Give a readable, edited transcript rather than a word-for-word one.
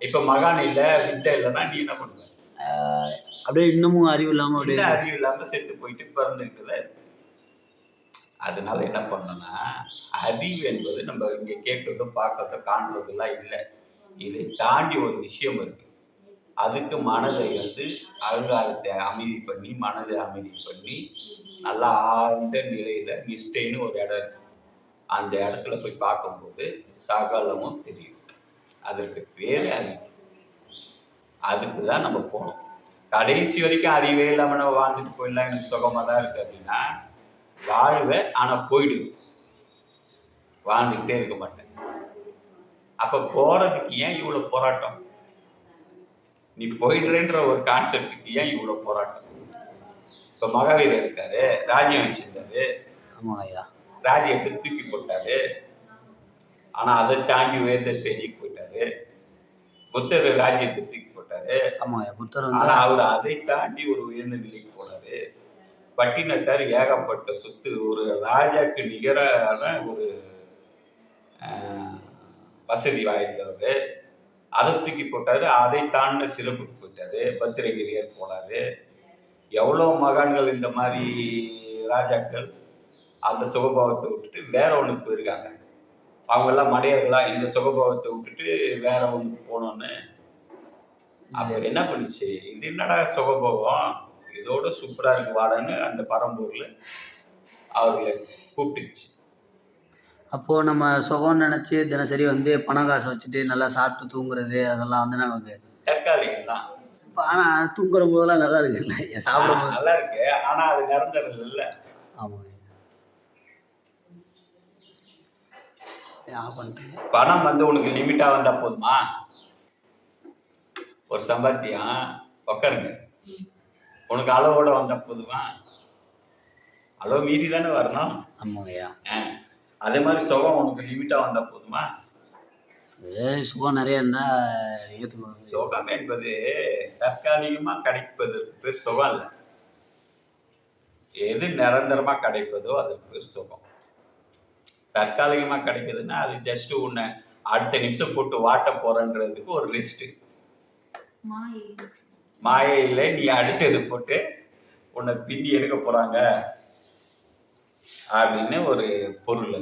இப்ப மகான் இல்ல, வித்தை இல்லைன்னா நீ என்ன பண்ணுவ? அப்படியே இன்னமும் அறிவு இல்லாம அப்படியே அறிவு இல்லாம செத்து போயிட்டு பிறந்துட்டு தான் இருக்கு. அதனால என்ன பண்ணணும்னா, அறிவு என்பது நம்ம இங்க கேட்கறதும் பார்க்கறதும் காண்றதெல்லாம் இல்லை. இதை தாண்டி ஒரு விஷயம் இருக்கு. அதுக்கு மனதை அகங்காரத்தை அமைதி பண்ணி, மனதை அமைதி பண்ணி, நல்லா ஆழ்ந்த நிலையில நிஷ்டைன்னு ஒரு இடம் இருக்கு. அந்த இடத்துல போய் பார்க்கும்போது சகலமும் தெரியும். அதற்கு பேரு அறிவு. அதுக்கு தான் நம்ம போகணும். கடைசி வரைக்கும் அறிவே இல்லாம நம்ம வாழ்ந்துட்டு போயிடலாம், எனக்கு சுகமா தான் இருக்கு அப்படின்னா வாழ்வேன், ஆனா போயிடுவேன், வாழ்ந்துகிட்டே இருக்க மாட்டேன். அப்ப போறதுக்கு ஏன் இவ்வளவு போராட்டம்? நீ போயிடுறேன்ற ஒரு கான்செப்டுக்கு ஏன் இவ்வளவு போராட்டம்? இப்ப மகாவீரர் இருக்காரு, ராஜ்யம் வச்சிருந்தாரு, ராஜ்யத்தை தூக்கி போட்டாரு. ஆனா அதை தாண்டி உயர்ந்த ஸ்டேஜுக்கு போயிட்டாரு. புத்தர் ராஜ்யத்தை தூக்கி போட்டாரு. ஆனா அவர் அதை தாண்டி ஒரு உயர்ந்த நிலைக்கு போனாரு. பட்டினத்தார் ஏகப்பட்ட சொத்து, ஒரு ராஜாக்கு நிகரான ஒரு வசதி வாய்ந்தவர். அதை தூக்கி போட்டாரு. அதை தாண்ட சிறப்புக்கு போயிட்டாரு. பத்திரகிரியர் போனாரு. எவ்வளவு மகான்கள் இந்த மாதிரி ராஜாக்கள் அந்த சுகபாவத்தை விட்டுட்டு வேற ஒண்ணுக்கு போயிருக்காங்க. அவங்க எல்லாம் மடையர்களா இந்த சுகபாவத்தை விட்டுட்டு வேற ஒண்ணுக்கு போனோன்னு அப்ப என்ன பண்ணுச்சு, இது என்னடா சுகபோகம், இதோட சூப்பரா இருக்கு வாடன்னு அந்த பரம்பூர்ல அவர்களை கூப்பிட்டுச்சு. அப்போ நம்ம சுகம்னு நினைச்சு தினசரி பணம் காசை வச்சுட்டு நல்லா சாப்பிட்டு தூங்குறது அதெல்லாம் நமக்கு தற்காலிகம் தான். ஆனா தூங்குற போதெல்லாம் நல்லா இருக்குல்ல, சாப்பிடும் நல்லா இருக்கு. ஆனா அது நிரந்தரம் இல்ல. ஆமாங்க. பணம் உனக்கு லிமிட்டா வந்தா போதுமா? ஒரு சம்பாத்தியம் உட்காருங்க, உனக்கு அளவோட வந்தா போதுமா? அளவு மீறி தானே வரணும். ஆமாங்கய்யா. அதே மாதிரி சுகம் உனக்கு லிமிட்டா வந்தா போதுமா? சுகம் நிறைய இருந்தா சுகம் என்பது தற்காலிகமா கிடைப்பதற்கு பேர் சுகம் இல்லை. எது நிரந்தரமா கிடைப்பதோ அதுக்கு பேர் சுகம். தற்காலிகமா கிடைக்குதுன்னா அது ஜஸ்ட் உன்னை அடுத்த நிமிஷம் போட்டு வாட்ட போறன்றதுக்கு ஒரு ரெஸ்ட். மாயையில நீ அடுத்தது போட்டு உன்னை பின்னி எடுக்க போறாங்க அப்படின்னு ஒரு பொருள்.